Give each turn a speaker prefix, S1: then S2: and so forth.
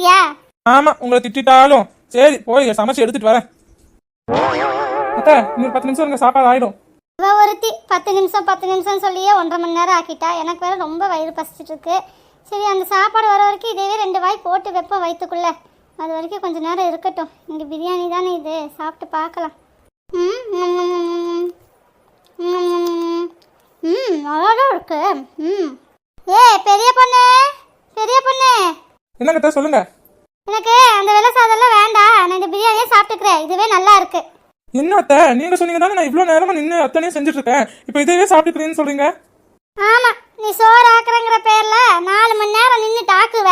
S1: திட்டுவியா?
S2: ஆமா, உங்களை திட்டாலும் சரி போய் சமைச்சு எடுத்துட்டு வரேன். அத்தை, இன்னொரு 10 நிமிஷம் இருங்க, சாப்பாடு ஆயிடும்.
S1: இவ ஒருத்தி 10 நிமிஷம் சொல்லியே 1.5 மணி நேரம் ஆக்கிட்டா. எனக்கு வேற ரொம்ப வயிறு பசிச்சுட்டு இருக்கு. சரி, அந்த சாப்பாடு வர வரைக்கும் இதே 2 வாய் போட்டு வைப்போம் வயிற்றுக்குள்ள. அது வரைக்கும் கொஞ்ச நேரம் இருக்கட்டும். இங்கே பிரியாணி தானே இது, சாப்பிட்டு பார்க்கலாம். நல்லா இருக்கு. பெரிய பொண்ணு, பெரிய பொண்ணு.
S2: என்னங்க சொல்லுங்க.
S1: எனக்கு அந்த வெள்ளை சாதம்லாம் வேண்டாம், நான் இந்த பிரியாணியே சாப்பிட்டுக்கிறேன். இதுவே நல்லா இருக்கு.
S2: என்ன அத்தை, நீங்க சொன்னீங்க தானே நான் இவ்வளவு நேரமா நின்று அத்தனையும் செஞ்சுட்டு இருக்கேன், இப்போ இதே சாப்பிட்டுக்கிறேன்னு சொல்றீங்க?
S1: ஆமா, நீ சோறு ஆக்குறங்கிற பேர்ல 4 மணி நேரம் நின்று டாக்குவ.